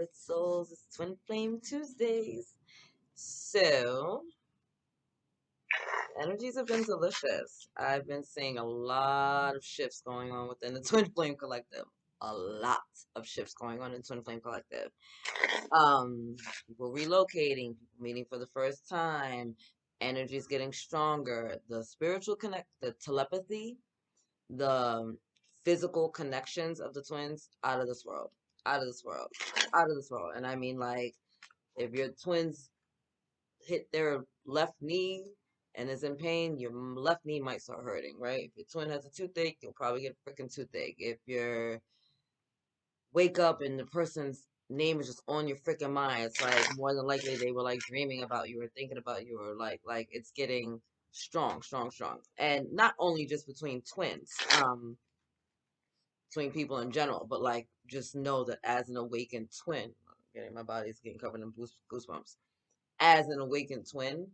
beloved souls. It's Twin Flame Tuesdays. So, energies have been delicious. I've been seeing a lot of shifts going on within the Twin Flame Collective. A lot of shifts going on in Twin Flame Collective. People relocating, people meeting for the first time, energies getting stronger, the spiritual connect, the telepathy, the physical connections of the twins out of this world, out of this world, out of this world. And I mean, like, if your twins hit their left knee and is in pain, your left knee might start hurting, right? If your twin has a toothache, you'll probably get a freaking toothache. If you wake up and the person's name is just on your freaking mind, it's like more than likely they were like dreaming about you or thinking about you, or like it's getting strong, strong, strong. And not only just between twins, between people in general, but like just know that as an awakened twin, getting my body's getting covered in goosebumps. As an awakened twin,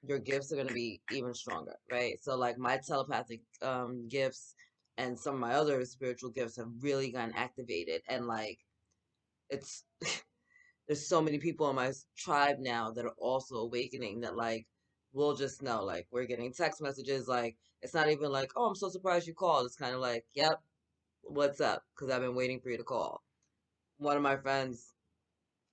your gifts are going to be even stronger, right? So like my telepathic gifts and some of my other spiritual gifts have really gotten activated, and like it's there's so many people in my tribe now that are also awakening that like we'll just know, like we're getting text messages, like it's not even like, oh, I'm so surprised you called. It's kind of like, yep, what's up, because I've been waiting for you to call. One of my friends,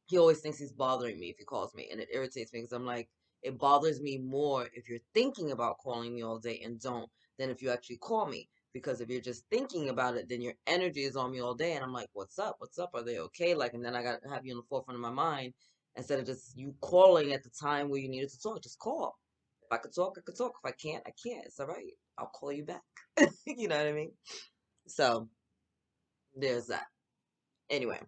he always thinks he's bothering me if he calls me, and it irritates me because I'm like, it bothers me more if you're thinking about calling me all day and don't, than if you actually call me. Because if you're just thinking about it, then your energy is on me all day, and I'm like, what's up? What's up? Are they okay? Like, and then I got to have you in the forefront of my mind instead of just you calling at the time where you needed to talk. Just call. If I could talk, I could talk. If I can't, I can't. It's all right. I'll call you back. You know what I mean? So there's that. Anyway,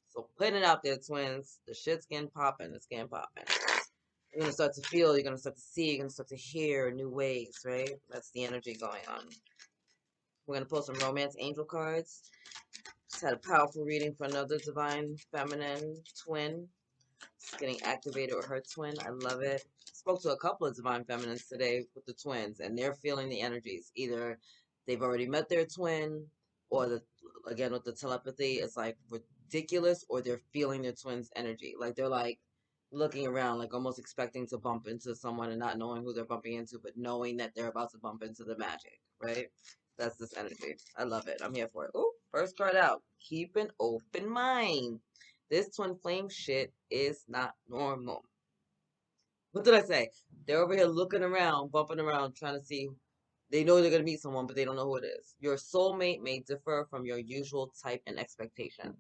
so putting it out there, twins. The shit's getting popping. It's getting popping. You're gonna start to feel. You're gonna start to see. You're gonna start to hear new ways, right? That's the energy going on. We're gonna pull some romance angel cards. Just had a powerful reading for another divine feminine twin. Just getting activated with her twin. I love it. Spoke to a couple of divine feminines today with the twins, and they're feeling the energies. Either they've already met their twin, or the again with the telepathy, it's like ridiculous, or they're feeling their twin's energy. Like they're like looking around, like almost expecting to bump into someone and not knowing who they're bumping into, but knowing that they're about to bump into the magic, right? That's this energy. I love it. I'm here for it. Ooh, first card out. Keep an open mind. This twin flame shit is not normal. What did I say? They're over here looking around, bumping around, trying to see. They know they're going to meet someone, but they don't know who it is. Your soulmate may differ from your usual type and expectation.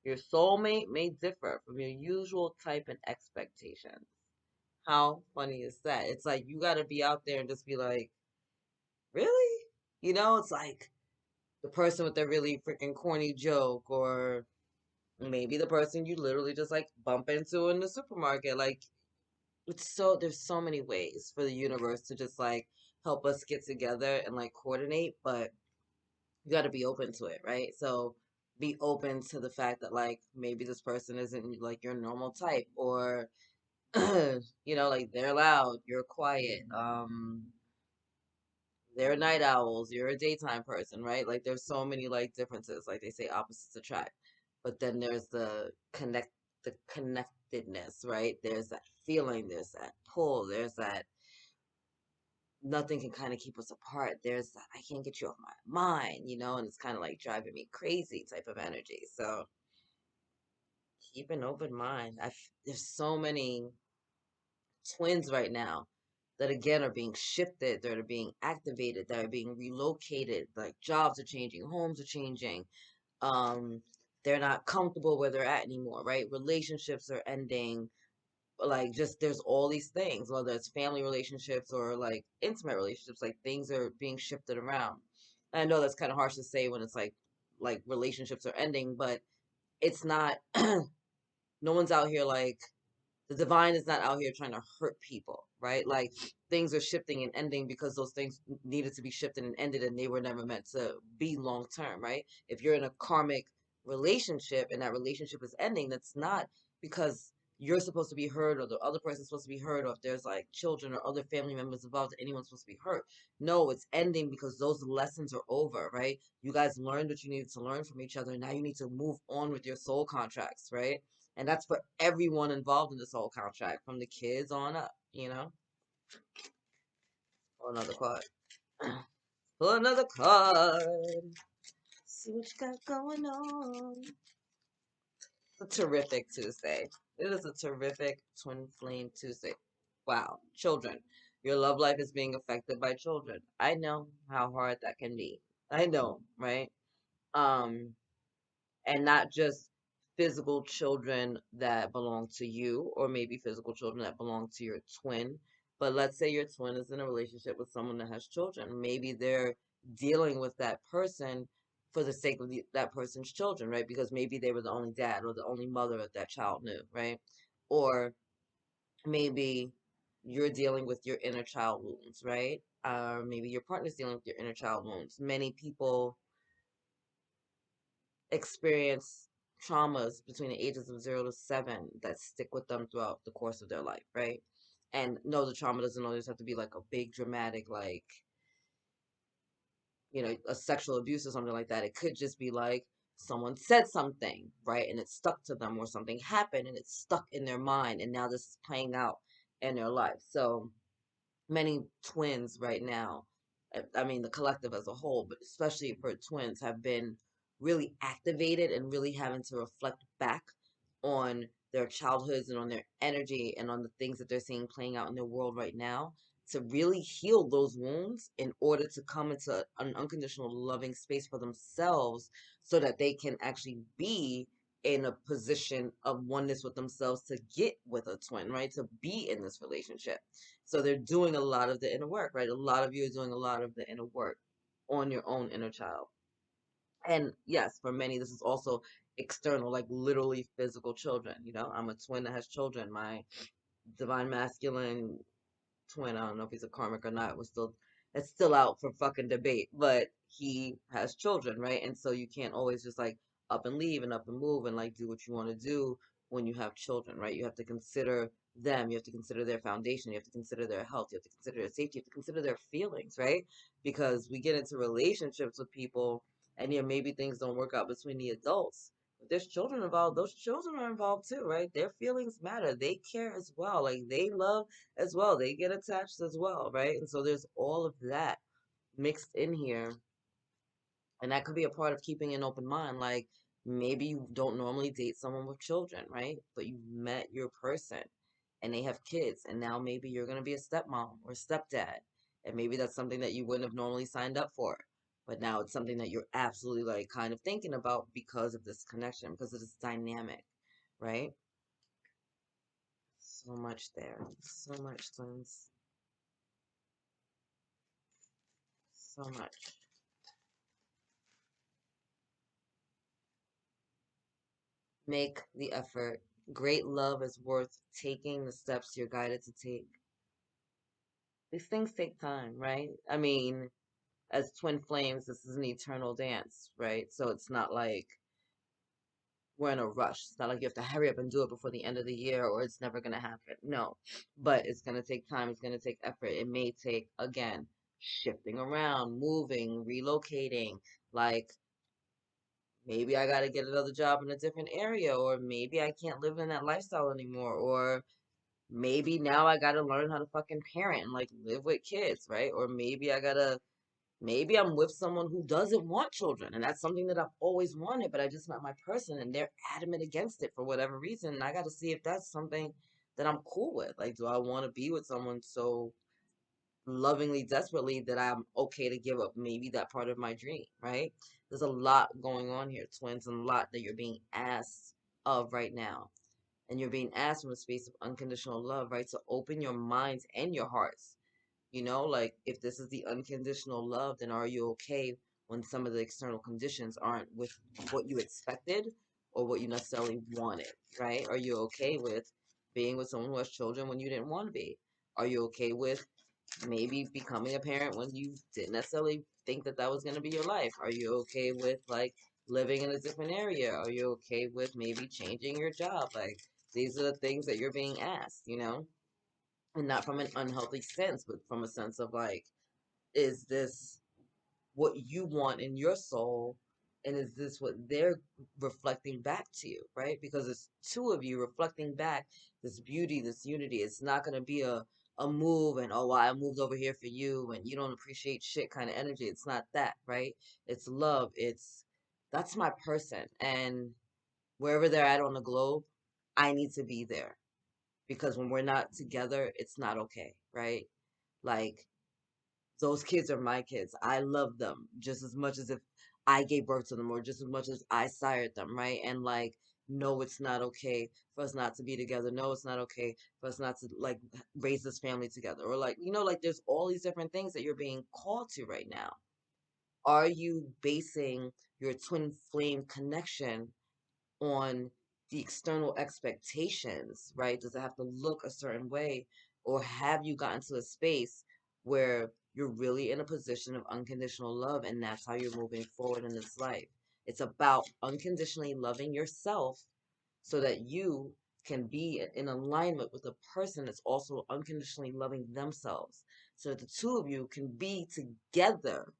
Your soulmate may differ from your usual type and expectations. How funny is that? It's like you got to be out there and just be like, really? You know, it's like the person with the really freaking corny joke, or maybe the person you literally just like bump into in the supermarket. Like, it's so, there's so many ways for the universe to just like help us get together and like coordinate, but you got to be open to it, right? So be open to the fact that like maybe this person isn't like your normal type, or you know, like they're loud, you're quiet, they're night owls, you're a daytime person, right? Like there's so many like differences. Like they say opposites attract. But then there's the connectedness, right? There's that feeling, there's that pull, there's that nothing can kind of keep us apart. There's that I can't get you off my mind, you know, and it's kind of like driving me crazy type of energy. So keep an open mind. There's so many twins right now that again are being shifted, that are being activated, that are being relocated. Like jobs are changing, homes are changing. Um, they're not comfortable where they're at anymore, right? Relationships are ending. Like just there's all these things, whether it's family relationships or like intimate relationships, like things are being shifted around. And I know that's kind of harsh to say when it's like relationships are ending, but it's not. No one's out here like the divine is not out here trying to hurt people, right? Like things are shifting and ending because those things needed to be shifted and ended, and they were never meant to be long term, right? If you're in a karmic relationship and that relationship is ending, that's not because you're supposed to be heard or the other person's supposed to be heard, or if there's like children or other family members involved, anyone's supposed to be heard. No, it's ending because those lessons are over, right? You guys learned what you needed to learn from each other. And now you need to move on with your soul contracts, right? And that's for everyone involved in the soul contract, from the kids on up, you know? Pull another card. Pull another card. See what you got going on. It's a terrific Tuesday. It is a terrific twin flame Tuesday. Wow. Children. Your love life is being affected by children. I know how hard that can be. I know, right? Um, and not just physical children that belong to you, or maybe physical children that belong to your twin. But let's say your twin is in a relationship with someone that has children. Maybe they're dealing with that person for the sake of that person's children, right? Because maybe they were the only dad or the only mother that that child knew, right? Or maybe you're dealing with your inner child wounds, right? Maybe your partner's dealing with your inner child wounds. Many people experience traumas between the ages of 0 to 7 that stick with them throughout the course of their life, right? And no, the trauma doesn't always have to be like a big dramatic, like, a sexual abuse or something like that. It could just be like someone said something, right? And it stuck to them, or something happened and it's stuck in their mind. And now this is playing out in their life. So many twins right now, I mean, the collective as a whole, but especially for twins, have been really activated and really having to reflect back on their childhoods and on their energy and on the things that they're seeing playing out in their world right now, to really heal those wounds in order to come into an unconditional loving space for themselves, so that they can actually be in a position of oneness with themselves to get with a twin, right? To be in this relationship. So they're doing a lot of the inner work, right? A lot of you are doing a lot of the inner work on your own inner child. And yes, for many, this is also external, like literally physical children. I'm a twin that has children. My divine masculine twin, I don't know if he's a karmic or not, it's still out for fucking debate, but he has children, right? And so you can't always just like up and leave and up and move and like do what you want to do when you have children, right? You have to consider them, you have to consider their foundation, you have to consider their health, you have to consider their safety, you have to consider their feelings, right? Because we get into relationships with people, and maybe things don't work out between the adults. If there's children involved, those children are involved too, right? Their feelings matter. They care as well. Like, they love as well. They get attached as well, right? And so there's all of that mixed in here. And that could be a part of keeping an open mind. Like, maybe you don't normally date someone with children, right? But you met your person and they have kids. And now maybe you're going to be a stepmom or stepdad. And maybe that's something that you wouldn't have normally signed up for. But now it's something that you're absolutely like kind of thinking about because of this connection, because of this dynamic, right? So much there. So much, twins. So much. Make the effort. Great love is worth taking the steps you're guided to take. These things take time, right? I mean, as twin flames, this is an eternal dance, right? So it's not like we're in a rush. It's not like you have to hurry up and do it before the end of the year, or it's never going to happen. No, but it's going to take time. It's going to take effort. It may take, again, shifting around, moving, relocating. Like, maybe I got to get another job in a different area, or maybe I can't live in that lifestyle anymore, or maybe now I gotta learn how to fucking parent and like live with kids, right? Or maybe I'm with someone who doesn't want children, and that's something that I've always wanted, but I just met my person and they're adamant against it for whatever reason. And I gotta see if that's something that I'm cool with. Like, do I want to be with someone so lovingly, desperately, that I'm okay to give up maybe that part of my dream, right? There's a lot going on here, twins, and a lot that you're being asked of right now. And you're being asked from a space of unconditional love, right? To open your minds and your hearts. Like, if this is the unconditional love, then are you okay when some of the external conditions aren't with what you expected or what you necessarily wanted, right? Are you okay with being with someone who has children when you didn't want to be? Are you okay with maybe becoming a parent when you didn't necessarily think that that was going to be your life? Are you okay with like living in a different area? Are you okay with maybe changing your job? Like, These are the things that you're being asked, you know, and not from an unhealthy sense, but from a sense of like, is this what you want in your soul? And is this what they're reflecting back to you, right? Because it's two of you reflecting back this beauty, this unity. It's not going to be a move and, oh, well, I moved over here for you and you don't appreciate shit kind of energy. It's not that, right? It's love. It's that's my person. And wherever they're at on the globe, I need to be there because when we're not together, it's not okay, right? Like, those kids are my kids. I love them just as much as if I gave birth to them or just as much as I sired them, right? And like, no, it's not okay for us not to be together. No, it's not okay for us not to like raise this family together. Or like, you know, like there's all these different things that you're being called to right now. Are you basing your twin flame connection on the external expectations, right? Does it have to look a certain way? Or have you gotten to a space where you're really in a position of unconditional love and that's how you're moving forward in this life? It's about unconditionally loving yourself so that you can be in alignment with a person that's also unconditionally loving themselves. So that the two of you can be together,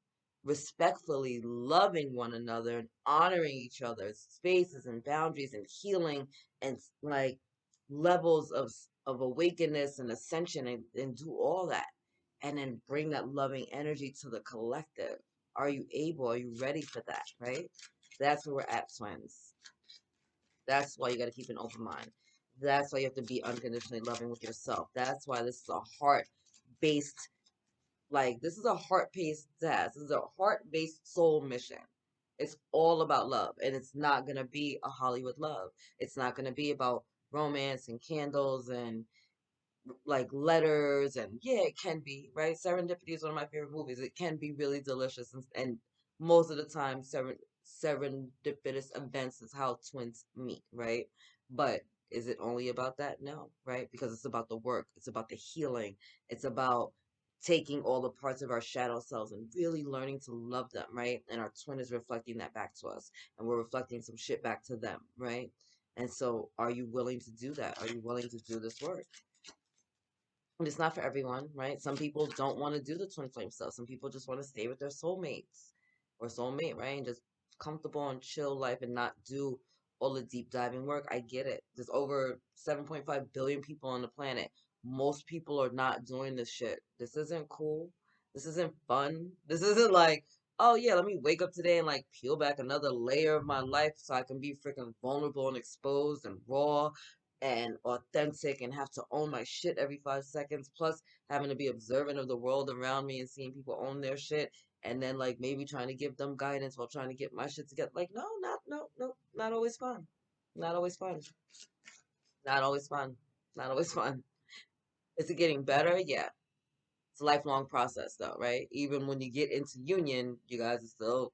respectfully loving one another and honoring each other's spaces and boundaries and healing and like levels of awakeness and ascension and do all that and then bring that loving energy to the collective. Are you able? Are you ready for that? Right? That's where we're at, twins. That's why you got to keep an open mind. That's why you have to be unconditionally loving with yourself. That's why this is a heart based, like, this is a heart based task. This is a heart based soul mission. It's all about love. And it's not going to be a Hollywood love. It's not going to be about romance and candles and like letters. And yeah, it can be, right? Serendipity is one of my favorite movies. It can be really delicious, and most of the time serendipitous events is how twins meet, right? But is it only about that? No, right? Because it's about the work, it's about the healing, it's about taking all the parts of our shadow selves and really learning to love them, right? And our twin is reflecting that back to us, and we're reflecting some shit back to them, right? And so are you willing to do that? Are you willing to do this work? And it's not for everyone, right? Some people don't want to do the twin flame stuff. Some people just want to stay with their soulmates or soulmate, right? And just comfortable and chill life and not do all the deep diving work. I get it. There's over 7.5 billion people on the planet. Most people are not doing this shit. This isn't cool. This isn't fun. This isn't like, oh yeah, let me wake up today and like peel back another layer of my life so I can be freaking vulnerable and exposed and raw and authentic and have to own my shit every 5 seconds, plus having to be observant of the world around me and seeing people own their shit, and then like maybe trying to give them guidance while trying to get my shit together. Like, no, not always fun. Not always fun. Not always fun. Not always fun. Is it getting better? Yeah. It's a lifelong process though, right? Even when you get into union, you guys are still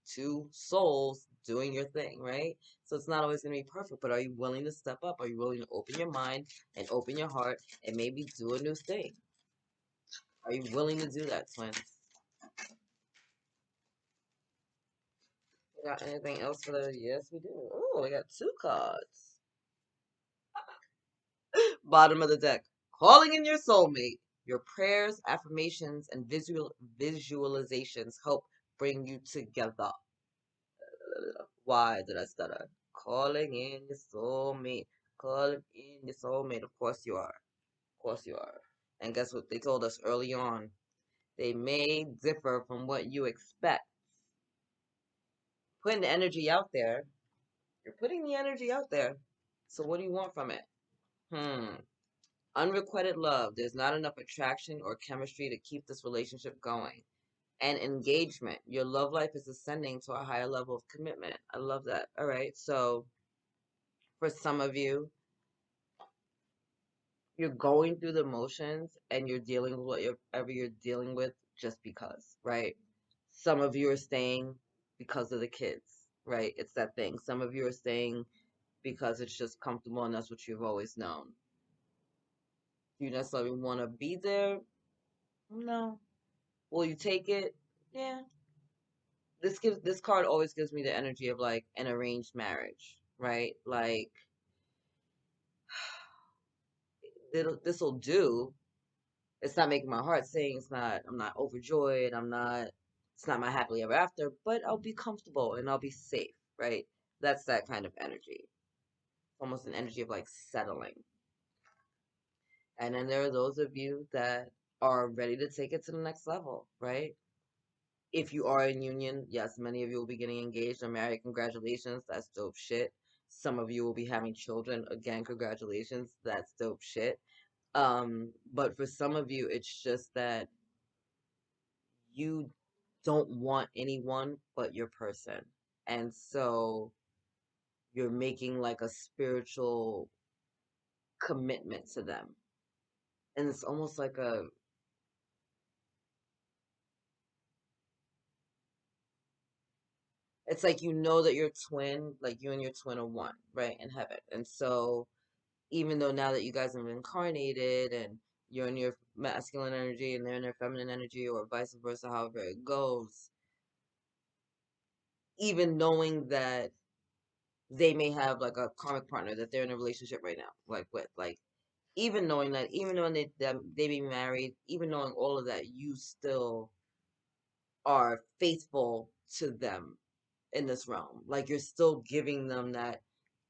two souls doing your thing, right? So it's not always going to be perfect, but are you willing to step up? Are you willing to open your mind and open your heart and maybe do a new thing? Are you willing to do that, twins? We got anything else for the? Yes, we do. Oh, we got two cards. Bottom of the deck. Calling in your soulmate. Your prayers, affirmations, and visualizations help bring you together. Why did I stutter? Calling in your soulmate. Calling in your soulmate. Of course you are. Of course you are. And guess what they told us early on? They may differ from what you expect. Putting the energy out there. You're putting the energy out there. So what do you want from it? Unrequited love. There's not enough attraction or chemistry to keep this relationship going. And engagement. Your love life is ascending to a higher level of commitment. I love that. All right. So for some of you, you're going through the motions and you're dealing with whatever you're dealing with just because, right? Some of you are staying because of the kids, right? It's that thing. Some of you are staying because it's just comfortable and that's what you've always known. Do you necessarily want to be there? No. Will you take it? Yeah. This card always gives me the energy of like an arranged marriage, right? Like this will do. It's not making my heart sing. I'm not overjoyed. It's not my happily ever after, but I'll be comfortable and I'll be safe, right? That's that kind of energy. Almost an energy of like settling. And then there are those of you that are ready to take it to the next level, right? If you are in union, yes, many of you will be getting engaged or married. Congratulations. That's dope shit. Some of you will be having children. Again, congratulations. That's dope shit. But for some of you, it's just that you don't want anyone but your person. And so you're making like a spiritual commitment to them. And it's almost like it's like you know that your twin, like you and your twin are one, right, in heaven. And so even though now that you guys have incarnated and you're in your masculine energy and they're in their feminine energy or vice versa, however it goes, even knowing that they may have like a karmic partner that they're in a relationship right now, like with, like even knowing that, even knowing that they be married, even knowing all of that, you still are faithful to them in this realm. Like you're still giving them that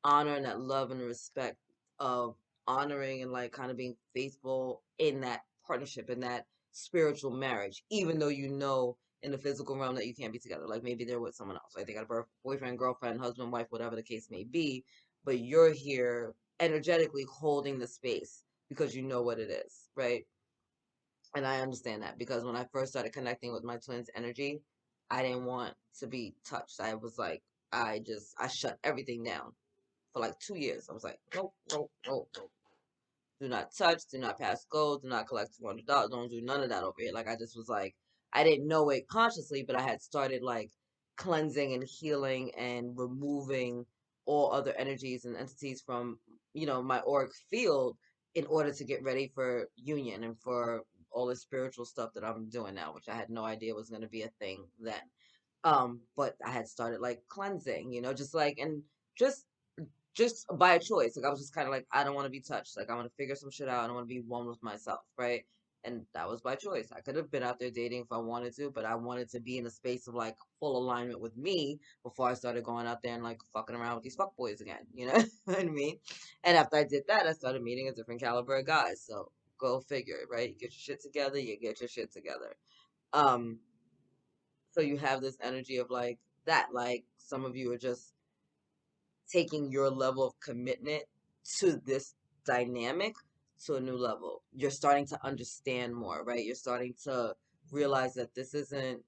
honor and that love and respect of honoring and like kind of being faithful in that partnership, in that spiritual marriage, even though you know in the physical realm that you can't be together. Like maybe they're with someone else. Like they got a boyfriend, girlfriend, husband, wife, whatever the case may be. But you're here energetically holding the space because you know what it is, right? And I understand that because when I first started connecting with my twins' energy, I didn't want to be touched. I was like, I shut everything down for like 2 years. I was like, nope, nope, nope, nope. Do not touch, do not pass go, do not collect $200. Don't do none of that over here. Like I just was like, I didn't know it consciously, but I had started like cleansing and healing and removing all other energies and entities from, my auric field in order to get ready for union and for all the spiritual stuff that I'm doing now, which I had no idea was going to be a thing then. But I had started like cleansing, just like, and just just by a choice. Like I was just kind of like, I don't want to be touched. Like I want to figure some shit out. I don't want to be one with myself, right? And that was by choice. I could have been out there dating if I wanted to, but I wanted to be in a space of like full alignment with me before I started going out there and like fucking around with these fuck boys again. You know what I mean? And after I did that, I started meeting a different caliber of guys. So go figure, right? You get your shit together, you get your shit together. Um, so you have this energy of like that. Like some of you are just taking your level of commitment to this dynamic to a new level. You're starting to understand more, right? You're starting to realize that this isn't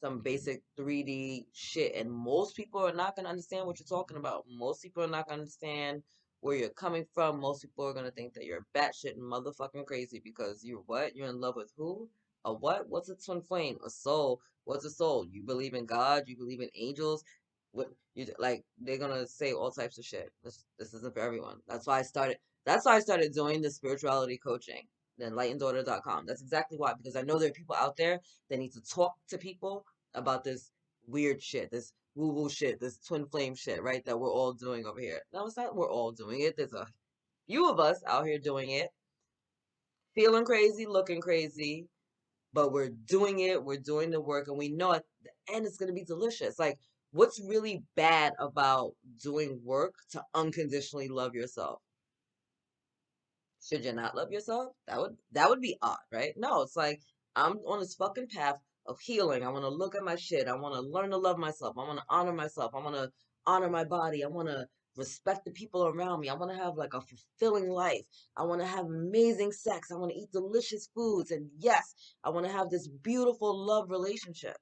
some basic 3D shit. And most people are not going to understand what you're talking about. Most people are not going to understand where you're coming from. Most people are going to think that you're batshit motherfucking crazy because you're what? You're in love with who? A what? What's a twin flame? A soul. What's a soul? You believe in God? You believe in angels? What you like? They're gonna say all types of shit. This isn't for everyone. That's why I started. That's why I started doing the spirituality coaching, the enlighteneddaughter.com. That's exactly why, because I know there are people out there that need to talk to people about this weird shit, this woo woo shit, this twin flame shit, right? That we're all doing over here. No, it's not. We're all doing it. There's a few of us out here doing it, feeling crazy, looking crazy, but we're doing it. We're doing the work, and we know at the end it's gonna be delicious. Like, what's really bad about doing work to unconditionally love yourself? Should you not love yourself? That would be odd, right? No, it's like I'm on this fucking path of healing. I want to look at my shit. I want to learn to love myself. I want to honor myself. I want to honor my body. I want to respect the people around me. I want to have like a fulfilling life. I want to have amazing sex. I want to eat delicious foods. And yes, I want to have this beautiful love relationship.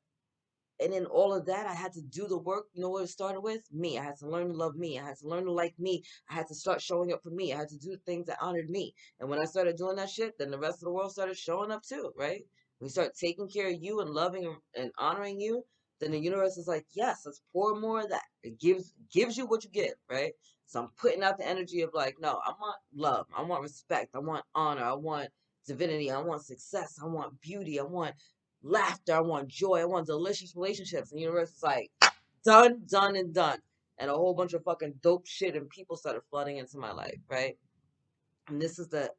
And in all of that, I had to do the work. You know what it started with? Me. I had to learn to love me. I had to learn to like me. I had to start showing up for me. I had to do things that honored me. And when I started doing that shit, then the rest of the world started showing up too, right? We start taking care of you and loving and honoring you, then the universe is like, yes, let's pour more of that. It gives you what you give, right? So I'm putting out the energy of like, no, I want love. I want respect. I want honor. I want divinity. I want success. I want beauty. I want laughter. I want joy. I want delicious relationships. And the universe is like, done, done, and done. And a whole bunch of fucking dope shit and people started flooding into my life, right? And this is the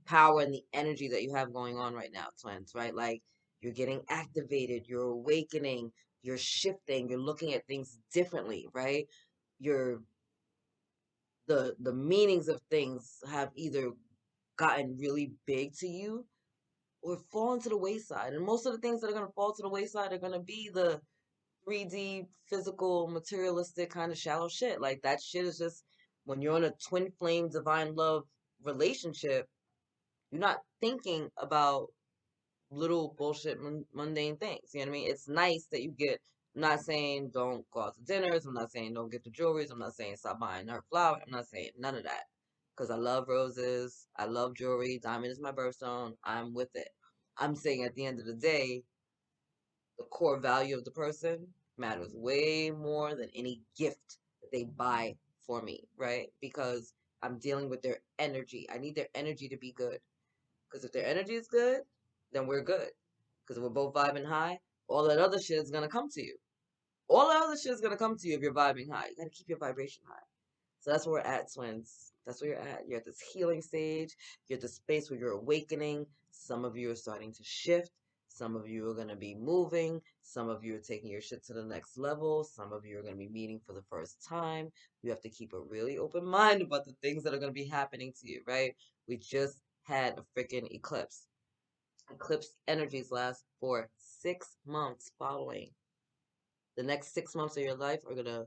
power and the energy that you have going on right now, twins, right? Like you're getting activated, you're awakening, you're shifting, you're looking at things differently, right? You're the meanings of things have either gotten really big to you or fallen to the wayside. And most of the things that are going to fall to the wayside are going to be the 3D, physical, materialistic kind of shallow shit. Like that shit is just when you're in a twin flame divine love relationship, you're not thinking about little bullshit mundane things. You know what I mean? It's nice that you get. I'm not saying don't go out to dinners. I'm not saying don't get the jewelries. I'm not saying stop buying her flowers. I'm not saying none of that. Because I love roses. I love jewelry. Diamond is my birthstone. I'm with it. I'm saying at the end of the day, the core value of the person matters way more than any gift that they buy for me, right? Because I'm dealing with their energy. I need their energy to be good. Because if their energy is good, then we're good. Because if we're both vibing high, all that other shit is gonna come to you. All that other shit is gonna come to you if you're vibing high. You gotta keep your vibration high. So that's where we're at, twins. That's where you're at. You're at this healing stage. You're at the space where you're awakening. Some of you are starting to shift. Some of you are going to be moving. Some of you are taking your shit to the next level. Some of you are going to be meeting for the first time. You have to keep a really open mind about the things that are going to be happening to you, right? We just had a freaking eclipse. Eclipse energies last for 6 months following. The next 6 months of your life are going to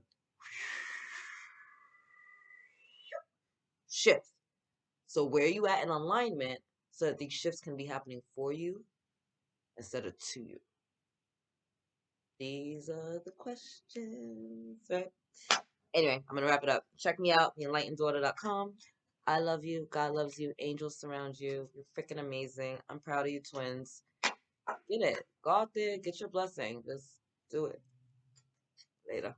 shift. So where you at in alignment so that these shifts can be happening for you instead of to you? These are the questions, right? Anyway, I'm going to wrap it up. Check me out, theenlighteneddaughter.com. I love you. God loves you. Angels surround you. You're freaking amazing. I'm proud of you, twins. Get it. Go out there. Get your blessing. Just do it. Later.